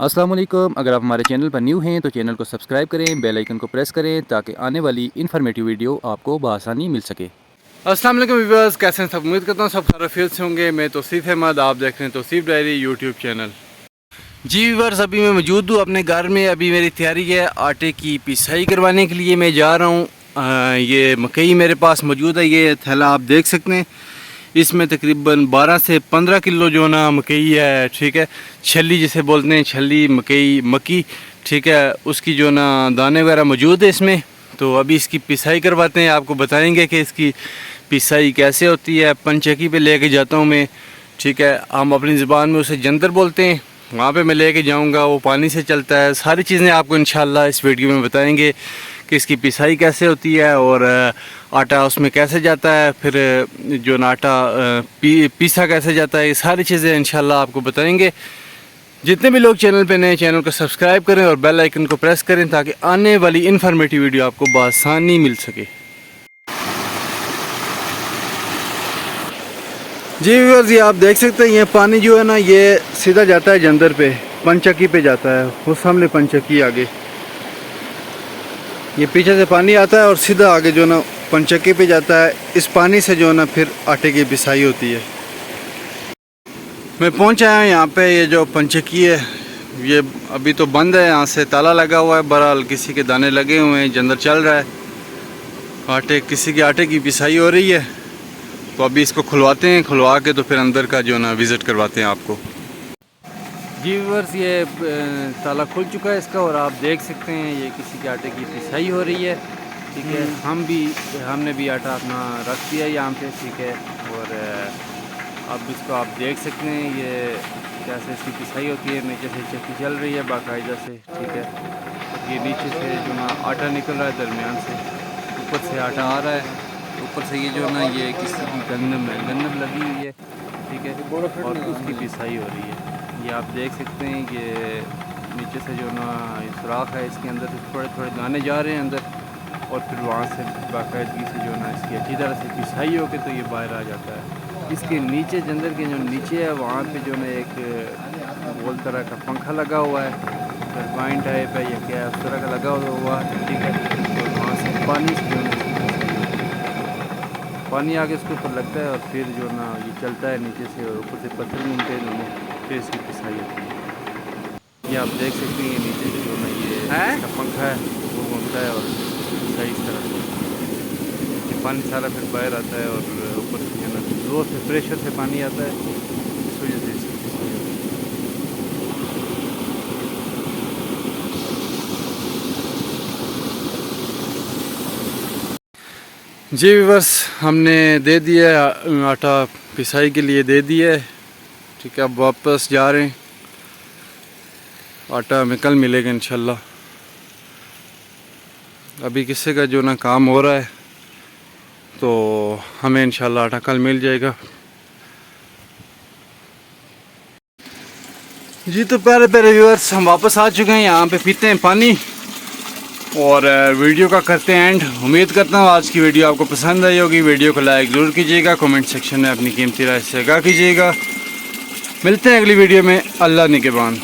अस्सलाम वालेकुम। अगर आप हमारे चैनल पर न्यू हैं तो चैनल को सब्सक्राइब करें, बेल आइकन को प्रेस करें ताकि आने वाली इन्फॉर्मेटिव वीडियो आपको बआसानी मिल सके। अस्सलाम वालेकुम व्यूअर्स, कैसे हैं सब? उम्मीद करता हूँ सब खैरियत से होंगे। मैं तौसीफ अहमद, आप देख रहे हैं तौसीफ डायरी यूट्यूब चैनल। जी व्यूअर्स, अभी मैं मौजूद हूँ अपने घर में। अभी मेरी तैयारी है आटे की पिसाई करवाने के लिए मैं जा रहा हूँ। ये मकई मेरे पास मौजूद है। ये थैला आप देख सकते हैं, इसमें तकरीबन 12 से 15 किलो जो ना मकई है, ठीक है। छली जिसे बोलते हैं, छली मकई मक्की, ठीक है, उसकी जो ना दाने वगैरह मौजूद है इसमें। तो अभी इसकी पिसाई करवाते हैं, आपको बताएंगे कि इसकी पिसाई कैसे होती है। पंचक्की पे लेके जाता हूँ मैं, ठीक है। हम अपनी ज़बान में उसे जंतर बोलते हैं। वहाँ पे मैं लेके जाऊँगा, वो पानी से चलता है। सारी चीज़ें आपको इंशाल्लाह इस वीडियो में बताएंगे कि इसकी पिसाई कैसे होती है और आटा उसमें कैसे जाता है, फिर जो ना आटा पीसा कैसे जाता है। ये सारी चीज़ें इंशाल्लाह आपको बताएंगे। जितने भी लोग चैनल पे नए, चैनल को सब्सक्राइब करें और बेल आइकन को प्रेस करें ताकि आने वाली इन्फॉर्मेटिव वीडियो आपको बआसानी मिल सके। जी व्यूअर्स, ये आप देख सकते हैं, ये पानी जो है ना ये सीधा जाता है जंदर पे, पंचक्की पे जाता है। वो सामने पंचक्की आगे, ये पीछे से पानी आता है और सीधा आगे जो ना पंचक्की पे जाता है। इस पानी से जो ना फिर आटे की पिसाई होती है। मैं पहुंच आया हूँ यहाँ पे। ये जो पंचक्की है ये अभी तो बंद है, यहाँ से ताला लगा हुआ है। बहरहाल किसी के दाने लगे हुए हैं, जंदर चल रहा है। किसी के आटे की पिसाई हो रही है। तो अभी इसको खुलवाते हैं, खुलवा के तो फिर अंदर का जो ना विज़िट करवाते हैं आपको। जी व्यूअर्स, ये ताला खुल चुका है इसका और आप देख सकते हैं ये किसी के आटे की पिसाई हो रही है, ठीक है। हमने भी आटा अपना रख दिया यहाँ पे, ठीक है। और अब इसको आप देख सकते हैं ये कैसे इसकी पिसाई होती है। नीचे से चक्की चल रही है बाकायदा से, ठीक है। ये नीचे से जो ना आटा निकल रहा है, दरमियान से ऊपर से आटा आ रहा है। ऊपर से ये जो ना ये किसी की गंदम है, गंदम लगी हुई है, ठीक है। और उसकी पिसाई हो रही है। ये आप देख सकते हैं, ये नीचे से जो ना सुराख है, इसके अंदर से थोड़े थोड़े दाने जा रहे हैं अंदर। और फिर वहाँ से बाकायदगी से जो ना इसकी अच्छी तरह से पिसाई होकर तो ये बाहर आ जाता है। इसके नीचे जंदर के जो नीचे है वहाँ पे जो ना एक गोल तरह का पंखा लगा हुआ है, टरबाइन टाइप है या क्या है, उस तरह का लगा हुआ है, ठीक है। और वहाँ से पानी से जो पानी आके उसके ऊपर लगता है और फिर जो ना ये चलता है नीचे से और ऊपर से पत्थर घूमते हैं, फिर इसकी पिसाई होती है। ये आप देख सकते हैं, ये नीचे से जो ना ये पंखा है वो घूमता है और पिसाई इस तरह से ये पानी सारा फिर बाहर आता है। और ऊपर से जो ना जोर से प्रेशर से पानी आता है, इस वजह से इसकी पिसाई होती है। जी व्यूअर्स, हमने दे दिया आटा पिसाई के लिए दे दिया है, ठीक है। अब वापस जा रहे हैं। आटा हमें कल मिलेगा इंशाल्लाह। अभी किसी का जो ना काम हो रहा है तो हमें इंशाल्लाह आटा कल मिल जाएगा। जी तो प्यारे प्यारे व्यूअर्स, हम वापस आ चुके हैं। यहाँ पे पीते हैं पानी और वीडियो का करते हैं एंड। उम्मीद करता हूँ आज की वीडियो आपको पसंद आई होगी। वीडियो को लाइक ज़रूर कीजिएगा, कमेंट सेक्शन में अपनी कीमती राय से आगाह कीजिएगा। मिलते हैं अगली वीडियो में। अल्लाह निगहबान।